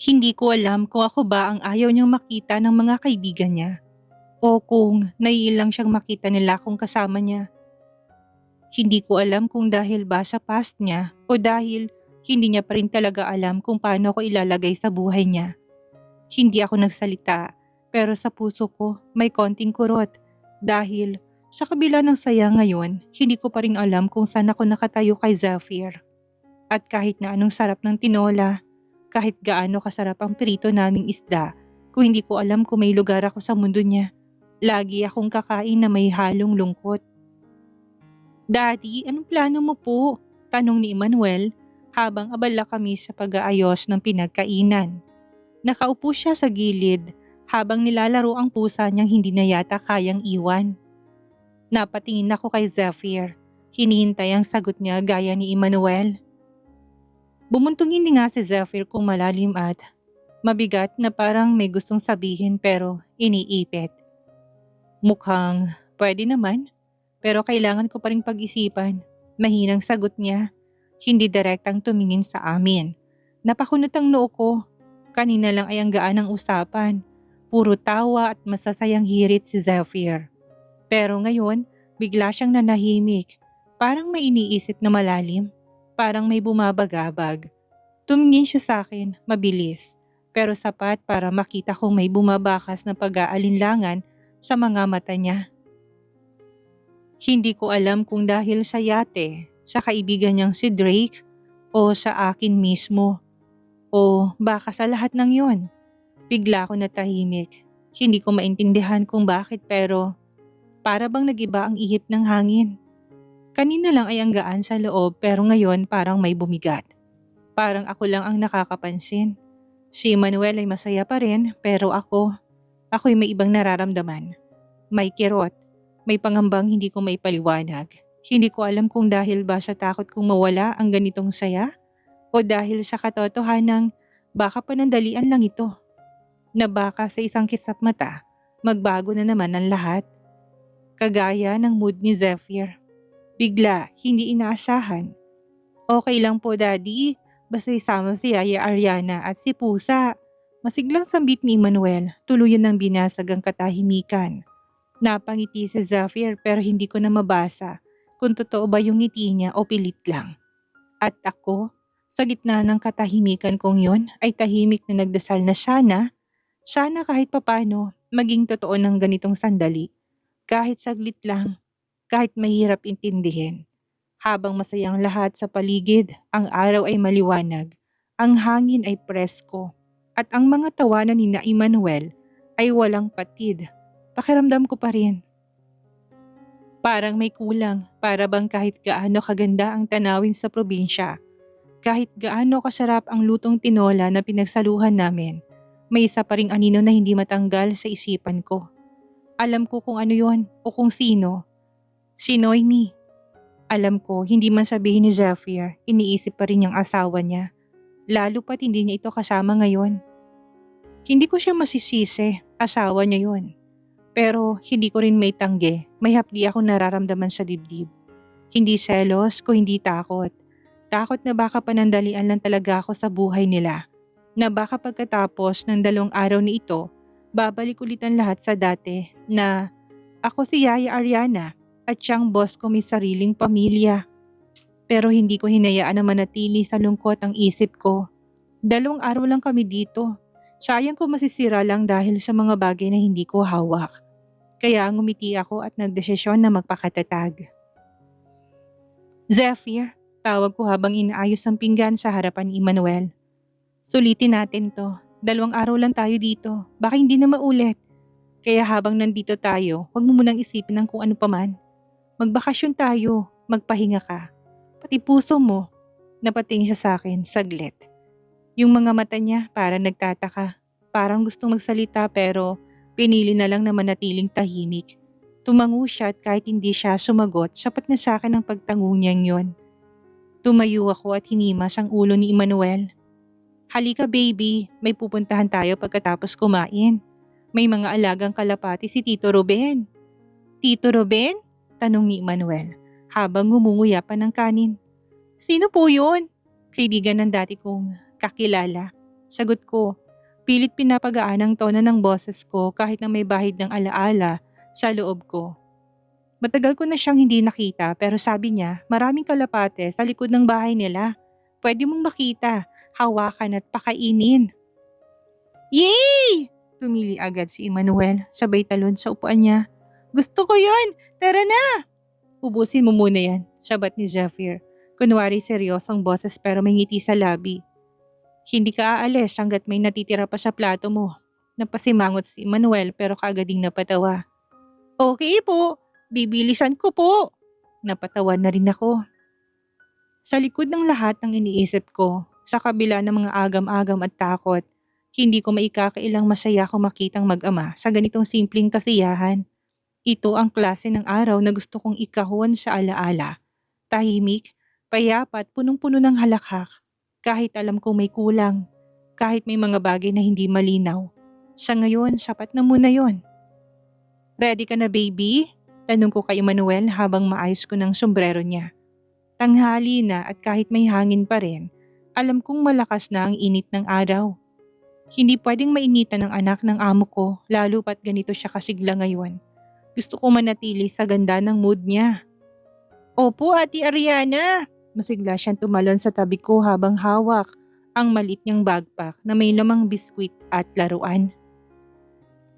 Hindi ko alam kung ako ba ang ayaw niyang makita ng mga kaibigan niya o kung naiilang siyang makita nila akong kasama niya. Hindi ko alam kung dahil ba sa past niya o dahil hindi niya pa rin talaga alam kung paano ako ilalagay sa buhay niya. Hindi ako nagsalita pero sa puso ko may konting kurot dahil sa kabila ng saya ngayon, hindi ko pa rin alam kung saan ako nakatayo kay Zafir. At kahit na anong sarap ng tinola, kahit gaano kasarap ang prito naming isda, kung hindi ko alam kung may lugar ako sa mundo niya, lagi akong kakain na may halong lungkot. Daddy, anong plano mo po? Tanong ni Emmanuel habang abala kami sa pag-aayos ng pinagkainan. Nakaupo siya sa gilid habang nilalaro ang pusa niyang hindi na yata kayang iwan. Napatingin ako kay Zephyr. Hinihintay ang sagot niya gaya ni Emmanuel. Bumuntong hindi nga si Zephyr kung malalim at mabigat na parang may gustong sabihin pero iniipit. Mukhang pwede naman pero kailangan ko pa ring pag-isipan. Mahinang sagot niya. Hindi direktang tumingin sa amin. Napakunot ang noo ko. Kanina lang ay ang gaan ng usapan. Puro tawa at masasayang hirit si Zephyr. Pero ngayon, bigla siyang nanahimik. Parang may iniisip na malalim. Parang may bumabagabag. Tumingin siya sa akin, mabilis. Pero sapat para makita kong may bumabakas na pag-aalinlangan sa mga mata niya. Hindi ko alam kung dahil sa yate, sa kaibigan niyang si Drake, o sa akin mismo. O baka sa lahat ng yon. Bigla ako natahimik. Hindi ko maintindihan kung bakit pero para bang nagiba ang ihip ng hangin. Kanina lang ay ang gaan sa loob pero ngayon parang may bumigat. Parang ako lang ang nakakapansin. Si Manuel ay masaya pa rin pero ako'y may ibang nararamdaman. May kirot, may pangambang hindi ko maipaliwanag. Hindi ko alam kung dahil ba sa takot kong mawala ang ganitong saya o dahil sa katotohanang baka panandalian lang ito. Na baka sa isang kisap mata, magbago na naman ang lahat. Kagaya ng mood ni Zephyr. Bigla, hindi inaasahan. Okay lang po daddy, basta isama si Yaya Ariana at si Pusa. Masiglang sambit ni Manuel, tuluyan ng binasag ang katahimikan. Napangiti si Zephyr pero hindi ko na mabasa kung totoo ba yung ngiti niya o pilit lang. At ako, sa gitna ng katahimikan kong yon ay tahimik na nagdasal na sana kahit papano maging totoo ng ganitong sandali. Kahit saglit lang, kahit mahirap intindihin. Habang masayang lahat sa paligid, ang araw ay maliwanag, ang hangin ay presko, at ang mga tawanan ni na Emmanuel ay walang patid. Pakiramdam ko pa rin. Parang may kulang, para bang kahit gaano kaganda ang tanawin sa probinsya, kahit gaano kasarap ang lutong tinola na pinagsaluhan namin, may isa pa ring anino na hindi matanggal sa isipan ko. Alam ko kung ano yon o kung sino. Si Noemi. Alam ko, hindi man sabihin ni Zephyr, iniisip pa rin niyang asawa niya. Lalo pat hindi niya ito kasama ngayon. Hindi ko siya masisisi, asawa niya yon. Pero hindi ko rin may tanggi, may hapdi akong nararamdaman sa dibdib. Hindi selos ko hindi takot. Takot na baka panandalian lang talaga ako sa buhay nila. Na baka pagkatapos ng 2 araw na ito, babalik ulit ang lahat sa dati na ako si Yaya Ariana at siyang boss ko may sariling pamilya. Pero hindi ko hinayaan na manatili sa lungkot ang isip ko. 2 araw lang kami dito. Sayang ko masisira lang dahil sa mga bagay na hindi ko hawak. Kaya ngumiti ako at nagdesisyon na magpakatatag. Zephyr, tawag ko habang inaayos ang pinggan sa harapan ni Emmanuel. Sulitin natin to. 2 araw lang tayo dito. Baka hindi na maulit. Kaya habang nandito tayo, huwag mo munang isipin ng kung ano paman. Magbakasyon tayo. Magpahinga ka. Pati puso mo. Napatingin siya sa akin, saglit. Yung mga mata niya parang nagtataka. Parang gustong magsalita pero pinili na lang na manatiling tahimik. Tumango siya at kahit hindi siya sumagot, sapat na sa akin ang pagtango niyang yon. Tumayo ako at hinimas ang ulo ni Emmanuel. Halika baby, may pupuntahan tayo pagkatapos kumain. May mga alagang kalapati si Tito Ruben. Tito Ruben? Tanong ni Emmanuel habang ngumunguya pa ng kanin. Sino po yun? Kaibigan ng dati kong kakilala. Sagot ko. Pilit pinapagaan ang tono ng boses ko kahit na may bahid ng alaala sa loob ko. Matagal ko na siyang hindi nakita pero sabi niya maraming kalapate sa likod ng bahay nila. Pwede mong makita, hawakan at pakainin. Yay! Tumili agad si Emmanuel sabay talon sa upuan niya. Gusto ko yon! Tara na! Ubusin mo muna yan, sabat ni Zephyr. Kunwari seryosong boses pero may ngiti sa labi. Hindi ka aalis hanggat may natitira pa sa plato mo. Napasimangot si Emmanuel pero kaagad ding napatawa. Okay po, bibilisan ko po. Napatawa na rin ako. Sa likod ng lahat ng iniisip ko, sa kabila ng mga agam-agam at takot, hindi ko maikakailang masaya kung makitang mag-ama sa ganitong simpleng kasiyahan. Ito ang klase ng araw na gusto kong ikahon sa alaala. Tahimik, payapa at punong-puno ng halakhak. Kahit alam kong may kulang, kahit may mga bagay na hindi malinaw. Sa ngayon, sapat na muna yon. Ready ka na baby? Tanong ko kay Emmanuel habang maayos ko ng sombrero niya. Tanghali na at kahit may hangin pa rin, alam kong malakas na ang init ng araw. Hindi pwedeng mainitan ng anak ng amo ko lalo pat ganito siya kasigla ngayon. Gusto ko manatili sa ganda ng mood niya. Opo, Ate Ariana! Masigla siyang tumalon sa tabi ko habang hawak ang maliit niyang backpack na may lamang biskwit at laruan.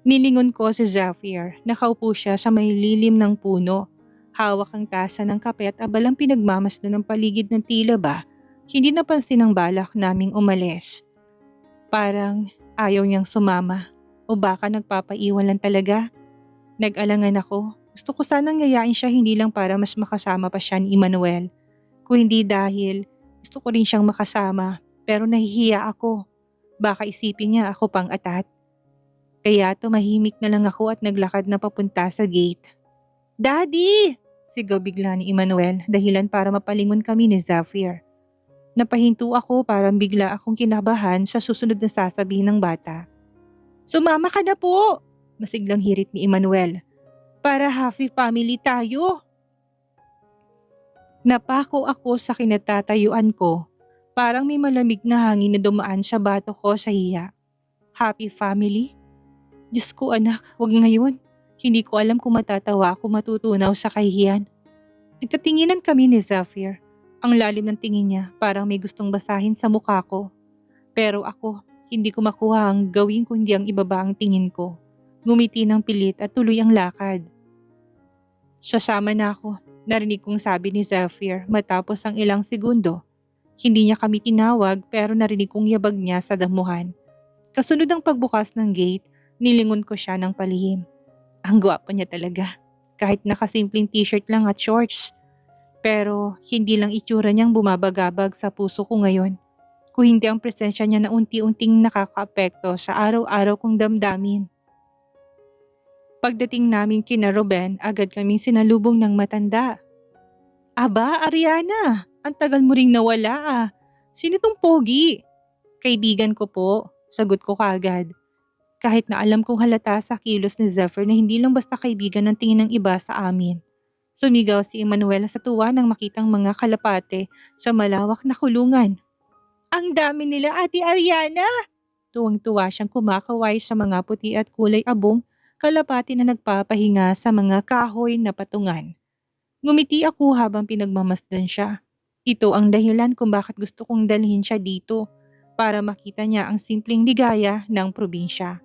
Nilingon ko si Zephyr, nakaupo siya sa may lilim ng puno. Hawak ang tasa ng kape at abalang pinagmamasdan ng paligid ng tila ba, hindi napansin ang balak naming umalis. Parang ayaw niyang sumama o baka nagpapaiwan lang talaga. Nag-alangan ako. Gusto ko sanang yayain siya hindi lang para mas makasama pa siya ni Emmanuel. Kung hindi dahil gusto ko rin siyang makasama pero nahihiya ako. Baka isipin niya ako pang atat. Kaya tumahimik na lang ako at naglakad na papunta sa gate. Daddy! Sigaw bigla ni Emmanuel dahilan para mapalingon kami ni Zephyr. Napahinto ako parang bigla akong kinabahan sa susunod na sasabihin ng bata. Sumama ka na po! Masiglang hirit ni Emmanuel. Para happy family tayo! Napako ako sa kinatatayuan ko. Parang may malamig na hangin na dumaan sa bato ko sa hiya. Happy family? Diyos ko anak, wag ngayon. Hindi ko alam kung matatawa ako matutunaw sa kahihiyan. Nagkatinginan kami ni Zephyr. Ang lalim ng tingin niya parang may gustong basahin sa mukha ko. Pero ako, hindi ko makuha ang gawin kundi ang ibaba ang tingin ko. Ngumiti ng pilit at tuloy ang lakad. Sasama na ako, narinig kong sabi ni Zephyr matapos ang ilang segundo. Hindi niya kami tinawag pero narinig kong yabag niya sa damuhan. Kasunod ang pagbukas ng gate, nilingon ko siya ng palihim. Ang gwapo niya talaga, kahit nakasimpleng t-shirt lang at shorts. Pero hindi lang itsura niyang bumabagabag sa puso ko ngayon. Kung hindi ang presensya niya na unti-unting nakakaapekto sa araw-araw kong damdamin. Pagdating namin kina Ruben, agad kaming sinalubong ng matanda. Aba, Ariana, ang tagal mo ring nawala ah. Sino tong pogi? Kaibigan ko po, sagot ko kaagad. Kahit na alam kong halata sa kilos ni Zephyr na hindi lang basta kaibigan ng tingin ng iba sa amin. Sumigaw si Emmanuel sa tuwa nang makitang mga kalapate sa malawak na kulungan. Ang dami nila, Ate Ariana! Tuwang-tuwa siyang kumakaway sa mga puti at kulay abong kalapati na nagpapahinga sa mga kahoy na patungan. Ngumiti ako habang pinagmamasdan siya. Ito ang dahilan kung bakit gusto kong dalhin siya dito para makita niya ang simpleng ligaya ng probinsya.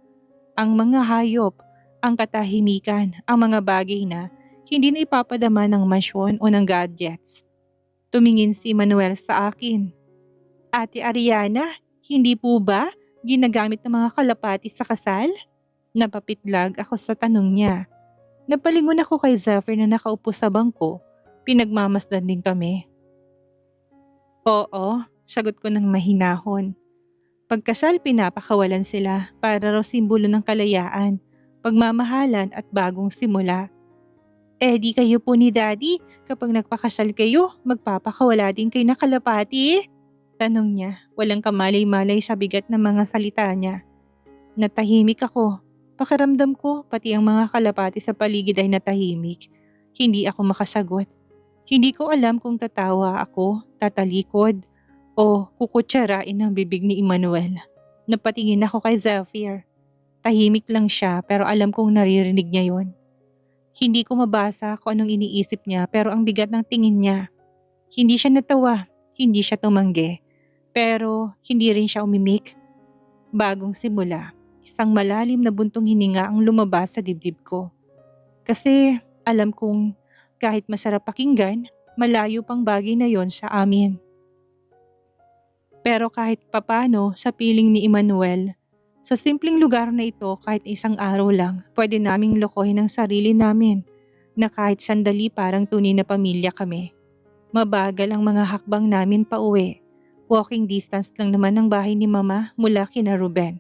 Ang mga hayop, ang katahimikan, ang mga bagay na hindi na ipapadama ng mansyon o ng gadgets. Tumingin si Manuel sa akin. Ate Ariana, hindi po ba ginagamit ng mga kalapati sa kasal? Napapitlag ako sa tanong niya. Napalingon ako kay Zephyr na nakaupo sa bangko. Pinagmamasdan din kami. Oo, sagot ko ng mahinahon. Pagkasal pinapakawalan sila para raw simbolo ng kalayaan, pagmamahalan at bagong simula. Di kayo po ni Daddy, kapag nagpakasal kayo, magpapakawala din kayo na kalapati? Tanong niya, walang kamalay-malay sa bigat ng mga salita niya. Natahimik ako. Pakiramdam ko, pati ang mga kalapati sa paligid ay natahimik. Hindi ako makasagot. Hindi ko alam kung tatawa ako, tatalikod, o kukutsarain ang bibig ni Emmanuel. Napatingin ako kay Zephyr. Tahimik lang siya pero alam kong naririnig niya yon. Hindi ko mabasa kung anong iniisip niya pero ang bigat ng tingin niya. Hindi siya natawa, hindi siya tumanggi, pero hindi rin siya umimik. Bagong simula, isang malalim na buntong hininga ang lumabas sa dibdib ko. Kasi alam kong kahit masarap pakinggan, malayo pang bagay na yon sa amin. Pero kahit papano sa piling ni Emmanuel, sa simpleng lugar na ito kahit isang araw lang, pwede naming lokohin ang sarili namin na kahit sandali parang tunay na pamilya kami. Mabagal ang mga hakbang namin pauwi. Walking distance lang naman ang bahay ni Mama mula kina Ruben.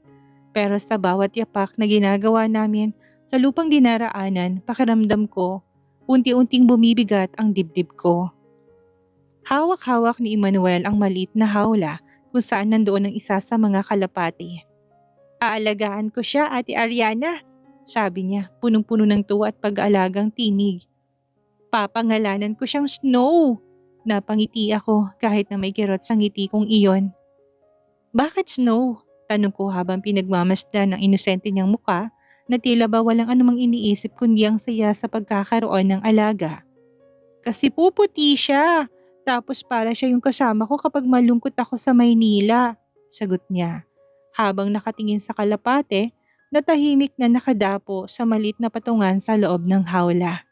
Pero sa bawat yapak na ginagawa namin sa lupang dinaraanan, pakiramdam ko, unti-unting bumibigat ang dibdib ko. Hawak-hawak ni Emmanuel ang maliit na hawla kung saan nandoon ang isa sa mga kalapati. Aalagaan ko siya, Ate Ariana, sabi niya, punong-puno ng tuwa at pag-aalagang tinig. Papangalanan ko siyang Snow. Napangiti ako kahit na may kirot sa ngiti kong iyon. Bakit Snow? Tanong ko habang pinagmamasdan ng inosente niyang muka na tila ba walang anumang iniisip kundi ang saya sa pagkakaroon ng alaga. Kasi puputi siya. Tapos para siya yung kasama ko kapag malungkot ako sa Maynila, sagot niya. Habang nakatingin sa kalapate na tahimik na nakadapo sa maliit na patungan sa loob ng hawla.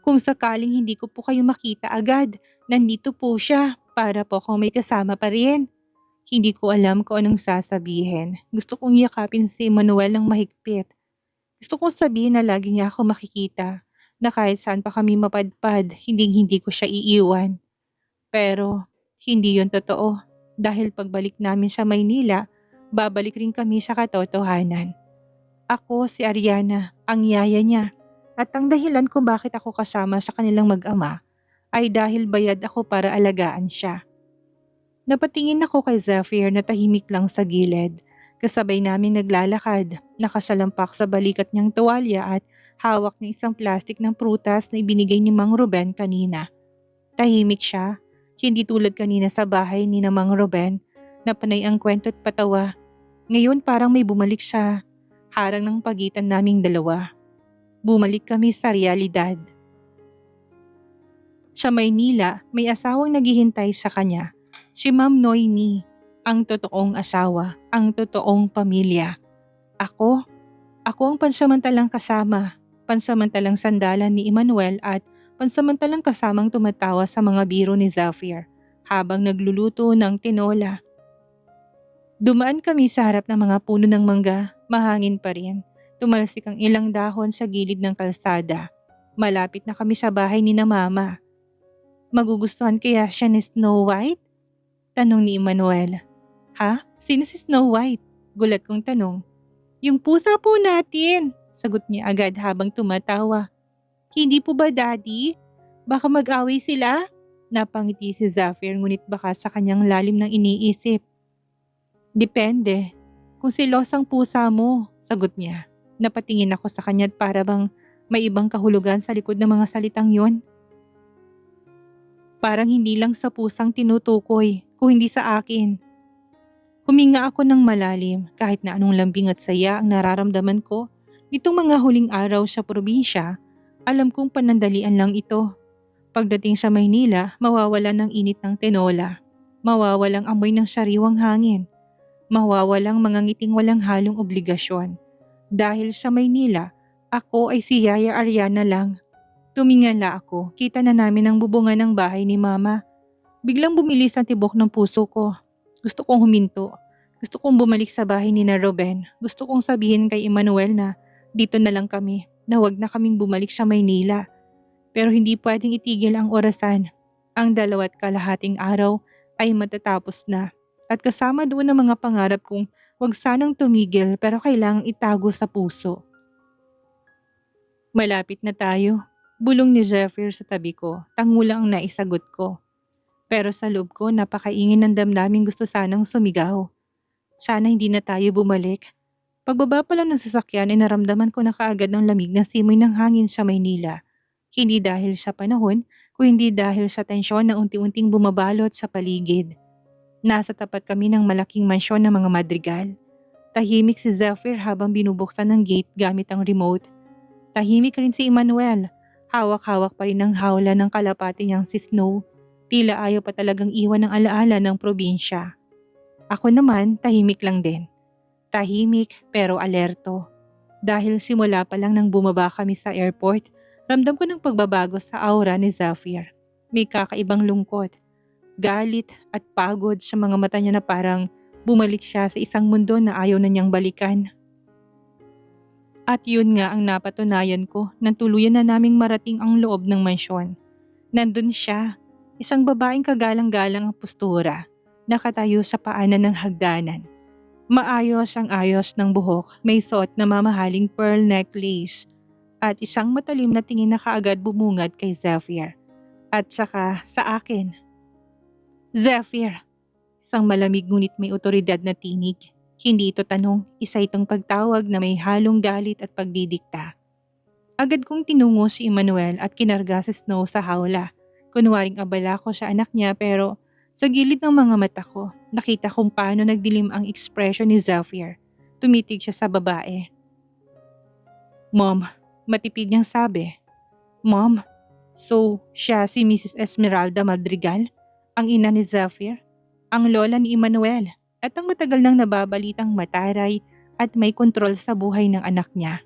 Kung sakaling hindi ko po kayo makita agad, nandito po siya para po kung may kasama pa rin. Hindi ko alam kung anong sasabihin. Gusto kong yakapin si Manuel ng mahigpit. Gusto kong sabihin na lagi niya ako makikita, na kahit saan pa kami mapadpad, hindi ko siya iiwan. Pero hindi yon totoo dahil pagbalik namin sa Maynila, babalik rin kami sa katotohanan. Ako si Ariana, ang yaya niya. At ang dahilan kung bakit ako kasama sa kanilang mag-ama ay dahil bayad ako para alagaan siya. Napatingin ako kay Zephyr na tahimik lang sa gilid. Kasabay namin naglalakad, nakasalampak sa balikat niyang tuwalya at hawak niya isang plastik ng prutas na ibinigay ni Mang Ruben kanina. Tahimik siya, hindi tulad kanina sa bahay ni na Mang Ruben na panay ang kwento at patawa. Ngayon parang may bumalik sa harang ng pagitan naming dalawa. Bumalik kami sa realidad. Sa Maynila, may asawang naghihintay sa kanya. Si Ma'am Noemi, ang totoong asawa, ang totoong pamilya. Ako ang pansamantalang kasama, pansamantalang sandalan ni Emmanuel at pansamantalang kasamang tumatawa sa mga biro ni Zephyr habang nagluluto ng tinola. Dumaan kami sa harap ng mga puno ng mangga, mahangin pa rin. Tumalsik ang ilang dahon sa gilid ng kalsada. Malapit na kami sa bahay ni na Mama. Magugustuhan kaya siya ni Snow White? Tanong ni Emmanuel. Ha? Sino si Snow White? Gulat kong tanong. Yung pusa po natin, sagot niya agad habang tumatawa. Hindi po ba Daddy? Baka mag-away sila? Napangiti si Zephyr ngunit baka sa kanyang lalim ng iniisip. Depende. Kung silosang pusa mo, sagot niya. Napatingin ako sa kanya at para bang may ibang kahulugan sa likod ng mga salitang yon. Parang hindi lang sa pusang tinutukoy, kung hindi sa akin. Huminga ako ng malalim kahit na anong lambing at saya ang nararamdaman ko. Nitong mga huling araw sa probinsya, alam kong panandalian lang ito. Pagdating sa Maynila, mawawalan ng init ng tinola. Mawawalang amoy ng sariwang hangin. Mawawalang mga ngiting walang halong obligasyon. Dahil sa Maynila, ako ay si Yaya Ariana lang. Tumingala ako, kita na namin ang bubungan ng bahay ni Mama. Biglang bumilis ang tibok ng puso ko. Gusto kong huminto. Gusto kong bumalik sa bahay ni na Ruben. Gusto kong sabihin kay Emmanuel na dito na lang kami, na huwag na kaming bumalik sa Maynila. Pero hindi pwedeng itigil ang orasan. Ang 2.5 araw ay matatapos na. At kasama doon ang mga pangarap kong huwag sanang tumigil pero kailangang itago sa puso. Malapit na tayo. Bulong ni Zephyr sa tabi ko, tangulang ang naisagot ko. Pero sa loob ko napakaingin ng damdaming gusto sanang sumigaw. Sana hindi na tayo bumalik. Pagbaba pa lang ng sasakyan ay naramdaman ko na kaagad ng lamig na simoy ng hangin sa Maynila. Hindi dahil sa panahon, kundi dahil sa tensyon na unti-unting bumabalot sa paligid. Nasa tapat kami ng malaking mansyon ng mga madrigal. Tahimik si Zephyr habang binubuksan ng gate gamit ang remote. Tahimik rin si Emmanuel. Hawak-hawak pa rin ang hawla ng kalapati niyang si Snow. Tila ayaw pa talagang iwan ng alaala ng probinsya. Ako naman, tahimik lang din. Tahimik pero alerto. Dahil simula pa lang nang bumaba kami sa airport, ramdam ko ng pagbabago sa aura ni Zephyr. May kakaibang lungkot, galit at pagod sa mga mata niya na parang bumalik siya sa isang mundo na ayaw na niyang balikan. At yun nga ang napatunayan ko nang tuluyan na naming marating ang loob ng mansyon. Nandun siya, isang babaeng kagalang-galang ang postura, nakatayo sa paanan ng hagdanan. Maayos ang ayos ng buhok, may suot na mamahaling pearl necklace at isang matalim na tingin na kaagad bumungad kay Zephyr. At saka sa akin. Zephyr! Isang malamig ngunit may otoridad na tinig. Hindi ito tanong, isa itong pagtawag na may halong galit at pagdidikta. Agad kong tinungo si Emmanuel at kinarga si Snow sa hawla. Kunwaring abala ko sa anak niya pero sa gilid ng mga mata ko, nakita kong paano nagdilim ang ekspresyon ni Zephyr. Tumitig siya sa babae. Mom, matipid niyang sabi. Mom, so siya si Mrs. Esmeralda Madrigal, ang ina ni Zephyr, ang lola ni Emmanuel, at ang matagal nang nababalitang mataray at may kontrol sa buhay ng anak niya.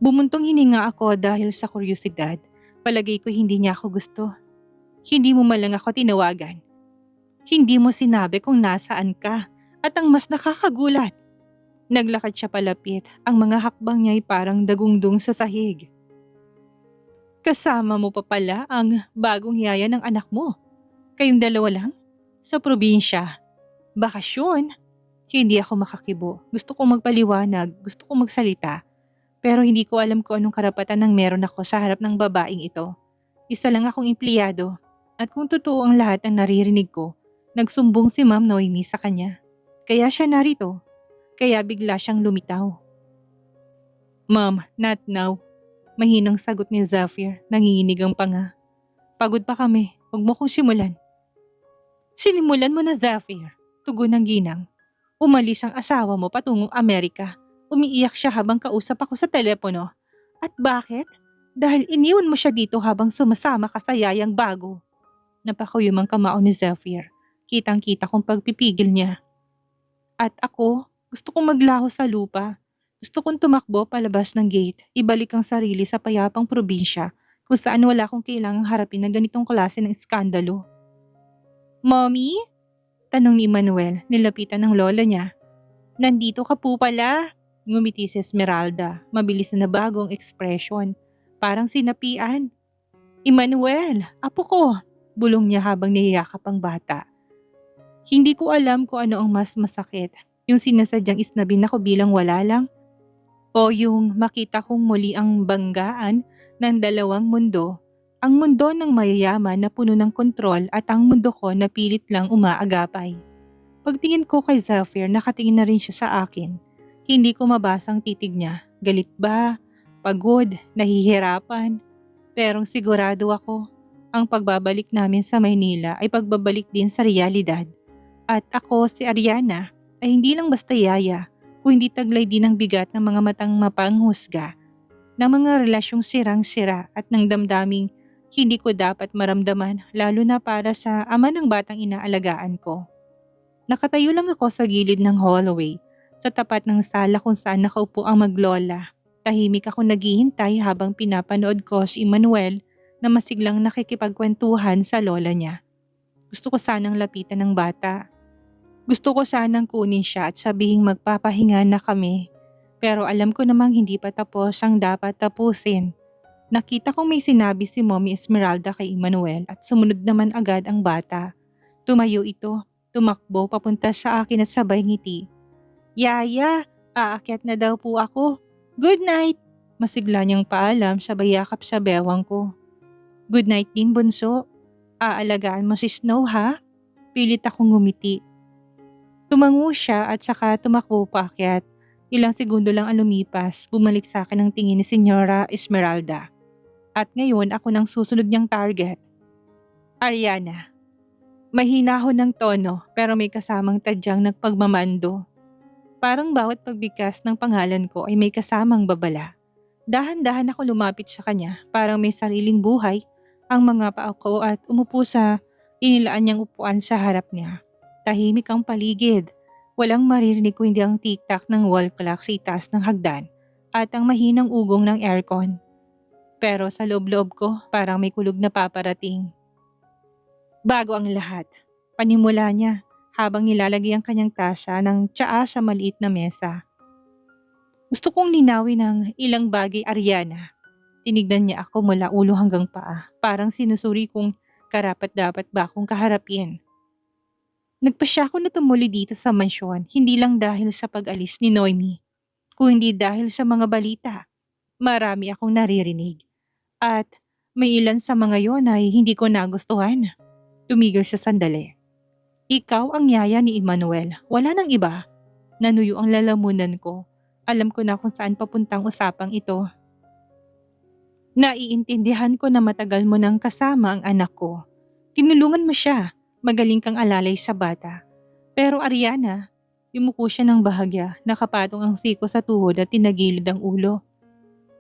Bumuntong hininga ako dahil sa kuryosidad. Palagay ko hindi niya ako gusto. Hindi mo man lang ako tinawagan. Hindi mo sinabi kung nasaan ka at ang mas nakakagulat. Naglakad siya palapit, ang mga hakbang niya ay parang dagungdong sa sahig. Kasama mo pa pala ang bagong yaya ng anak mo. Kayong dalawa lang? Sa probinsya. Bakasyon? Hindi ako makakibo. Gusto kong magpaliwanag, gusto kong magsalita. Pero hindi ko alam kung anong karapatan ang meron ako sa harap ng babaeng ito. Isa lang akong empleyado. At kung totoo ang lahat ng naririnig ko, nagsumbong si Ma'am Noemi sa kanya. Kaya siya narito. Kaya bigla siyang lumitaw. Ma'am, not now. Mahinang sagot ni Zephyr, nanginginig ang panga. Pagod pa kami, huwag mo kong simulan. Sinimulan mo na, Zephyr, tugon ng ginang. Umalis ang asawa mo patungong Amerika. Umiiyak siya habang kausap ako sa telepono. At bakit? Dahil iniwan mo siya dito habang sumasama ka sa yayang bago. Napakuyom ang kamao ni Zephyr. Kitang-kita kong pagpipigil niya. At ako, gusto kong maglaho sa lupa. Gusto kong tumakbo palabas ng gate, ibalik ang sarili sa payapang probinsya kung saan wala akong kailangang harapin na ganitong klase ng iskandalo. Mommy? Tanong ni Manuel, nilapitan ng lola niya. Nandito ka po pala. Ngumiti si Esmeralda, mabilis na nabago ang ekspresyon. Parang sinapian. Emmanuel, apo ko, bulong niya habang niyayakap ang bata. Hindi ko alam kung ano ang mas masakit, yung sinasadyang isnabin ako bilang wala lang, o yung makita kong muli ang banggaan ng dalawang mundo, ang mundo ng mayayaman na puno ng kontrol at ang mundo ko na pilit lang umaagapay. Pagtingin ko kay Zephyr, nakatingin na rin siya sa akin. Hindi ko mabasang titig niya, galit ba, pagod, nahihirapan. Pero sigurado ako, ang pagbabalik namin sa Maynila ay pagbabalik din sa realidad. At ako, si Ariana, ay hindi lang basta yaya, kung hindi taglay din ang bigat ng mga matang mapanghusga, ng mga relasyong sirang-sira at ng damdaming hindi ko dapat maramdaman lalo na para sa ama ng batang inaalagaan ko. Nakatayo lang ako sa gilid ng hallway, sa tapat ng sala kung saan nakaupo ang maglola. Tahimik ako naghihintay habang pinapanood ko si Emmanuel na masiglang nakikipagkwentuhan sa lola niya. Gusto ko sanang lapitan ng bata. Gusto ko sanang kunin siya at sabihing magpapahinga na kami. Pero alam ko namang hindi pa tapos ang dapat tapusin. Nakita kong may sinabi si Mommy Esmeralda kay Emmanuel at sumunod naman agad ang bata. Tumayo ito, tumakbo papunta sa akin at sabay ngiti. Yaya, aakyat na daw po ako. Good night! Masigla niyang paalam sabay yakap sa bewang ko. Good night din, bunso. Aalagaan mo si Snow, ha? Pilit akong ngumiti. Tumango siya at saka tumakbo paakyat. Ilang segundo lang ang lumipas, bumalik sa akin ang tingin ni Senyora Esmeralda. At ngayon ako nang susunod niyang target. Ariana. Mahinahon ng tono pero may kasamang tadyang nagpagmamando. Parang bawat pagbigkas ng pangalan ko ay may kasamang babala. Dahan-dahan ako lumapit sa kanya, parang may sariling buhay ang mga paa ko at umupo sa inilaan niyang upuan sa harap niya. Tahimik ang paligid. Walang maririnig kundi ang tik-tak ng wall clock sa itaas ng hagdan at ang mahinang ugong ng aircon. Pero sa loob-loob ko, parang may kulog na paparating. Bago ang lahat, panimula niya habang nilalagay ang kanyang tasa ng tsaa sa maliit na mesa. Gusto kong linawin ng ilang bagay, Ariana. Tinignan niya ako mula ulo hanggang paa, parang sinusuri kung karapat-dapat ba akong kaharapin. Nagpasya ako na tumuli dito sa mansyon, hindi lang dahil sa pag-alis ni Noemi, kung hindi dahil sa mga balita. Marami akong naririnig. At may ilan sa mga yon ay hindi ko nagustuhan. Tumigil siya sandali. Ikaw ang yaya ni Emmanuel, wala nang iba. Nanuyo ang lalamunan ko. Alam ko na kung saan papuntang usapang ito. Naiintindihan ko na matagal mo nang kasama ang anak ko. Tinulungan mo siya, magaling kang alalay sa bata. Pero Ariana, yumuko siya ng bahagya, nakapatong ang siko sa tuhod at tinagilid ang ulo.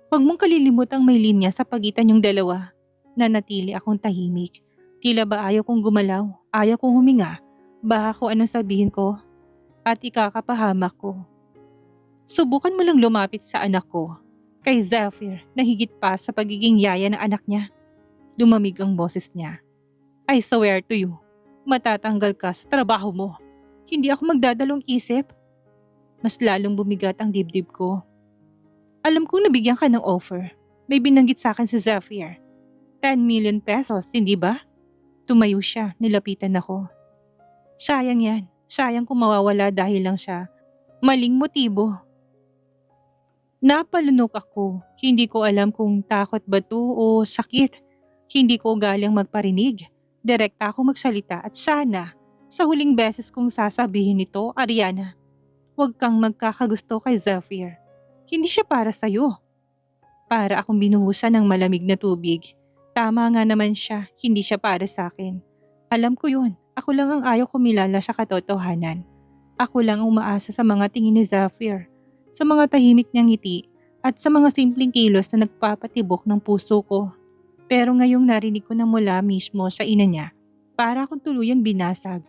Huwag mong kalilimutang may linya sa pagitan yung dalawa. Nanatili akong tahimik. Tila ba ayaw kong gumalaw, ayaw kong huminga, baka kung anong sabihin ko at ikakapahamak ko. Subukan mo lang lumapit sa anak ko, kay Zephyr na higit pa sa pagiging yaya ng anak niya. Lumamig ang boses niya. I swear to you, matatanggal ka sa trabaho mo. Hindi ako magdadalong isip. Mas lalong bumigat ang dibdib ko. Alam kong nabigyan ka ng offer. May binanggit sa akin si Zephyr. 10 million pesos, hindi ba? Tumayo siya, nilapitan ako. Sayang yan. Sayang kung mawawala dahil lang siya. Maling motibo. Napalunok ako. Hindi ko alam kung takot ba to o sakit. Hindi ko ugaling magparinig. Direkta ako magsalita at sana, sa huling beses kong sasabihin nito, Ariana, huwag kang magkakagusto kay Zephyr. Hindi siya para sa'yo. Para akong binuhusan ng malamig na tubig. Tama nga naman siya, hindi siya para sa akin. Alam ko yun. Ako lang ang ayaw kumilala sa katotohanan. Ako lang ang umaasa sa mga tingin ni Zephyr, sa mga tahimik niyang ngiti at sa mga simpleng kilos na nagpapatibok ng puso ko. Pero ngayong narinig ko na mula mismo sa ina niya, para akong tuluyang binasag.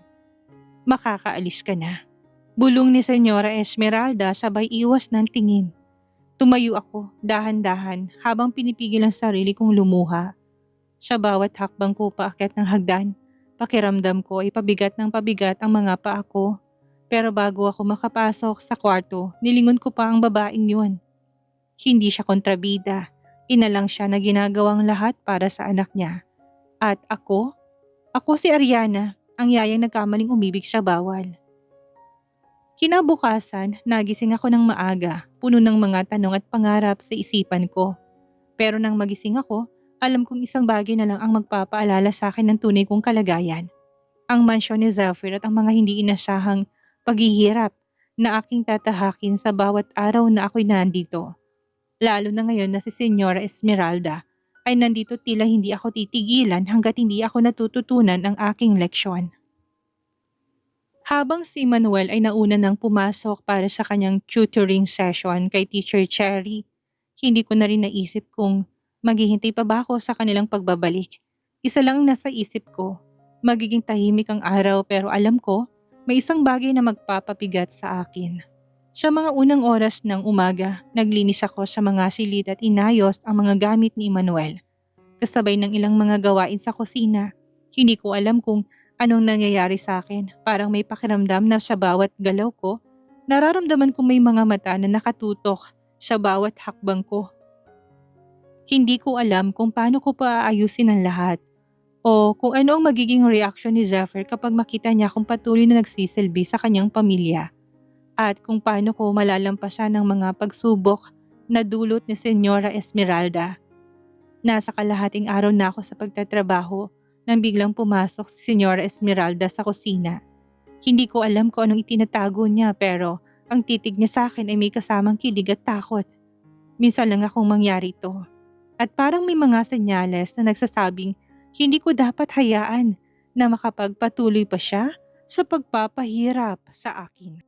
Makakaalis ka na. Bulong ni Senyora Esmeralda sabay iwas ng tingin. Tumayo ako, dahan-dahan, habang pinipigil ang sarili kong lumuha. Sa bawat hakbang ko paakyat ng hagdan, pakiramdam ko ay pabigat ng pabigat ang mga paa ko. Pero bago ako makapasok sa kwarto, nilingon ko pa ang babaeng yun. Hindi siya kontrabida. Ina lang siya na ginagawang lahat para sa anak niya. At ako? Ako si Ariana, ang yayang nagkamaling umibig sa bawal. Kinabukasan, nagising ako ng maaga, puno ng mga tanong at pangarap sa isipan ko. Pero nang magising ako, alam kong isang bagay na lang ang magpapaalala sa akin ng tunay kong kalagayan. Ang mansyon ni Zephyr at ang mga hindi inasahang paghihirap na aking tatahakin sa bawat araw na ako'y nandito. Lalo na ngayon na si Senyora Esmeralda ay nandito, tila hindi ako titigilan hanggat hindi ako natututunan ang aking leksyon. Habang si Manuel ay nauna nang pumasok para sa kanyang tutoring session kay Teacher Cherry, hindi ko na rin naisip kung maghihintay pa ba ako sa kanilang pagbabalik. Isa lang ang nasa isip ko, magiging tahimik ang araw pero alam ko may isang bagay na magpapabigat sa akin. Sa mga unang oras ng umaga, naglinis ako sa mga silid at inayos ang mga gamit ni Emmanuel. Kasabay ng ilang mga gawain sa kusina, hindi ko alam kung anong nangyayari sa akin. Parang may pakiramdam na sa bawat galaw ko, nararamdaman ko may mga mata na nakatutok sa bawat hakbang ko. Hindi ko alam kung paano ko paaayusin ang lahat o kung ano ang magiging reaksyon ni Zephyr kapag makita niya kung patuloy na nagsisilbi sa kanyang pamilya at kung paano ko malalampasan ang mga pagsubok na dulot ni Senyora Esmeralda. Nasa kalahating araw na ako sa pagtatrabaho nang biglang pumasok si Senyora Esmeralda sa kusina. Hindi ko alam kung anong itinatago niya pero ang titig niya sa akin ay may kasamang kilig at takot. Minsan lang akong mangyari ito. At parang may mga senyales na nagsasabing hindi ko dapat hayaan na makapagpatuloy pa siya sa pagpapahirap sa akin.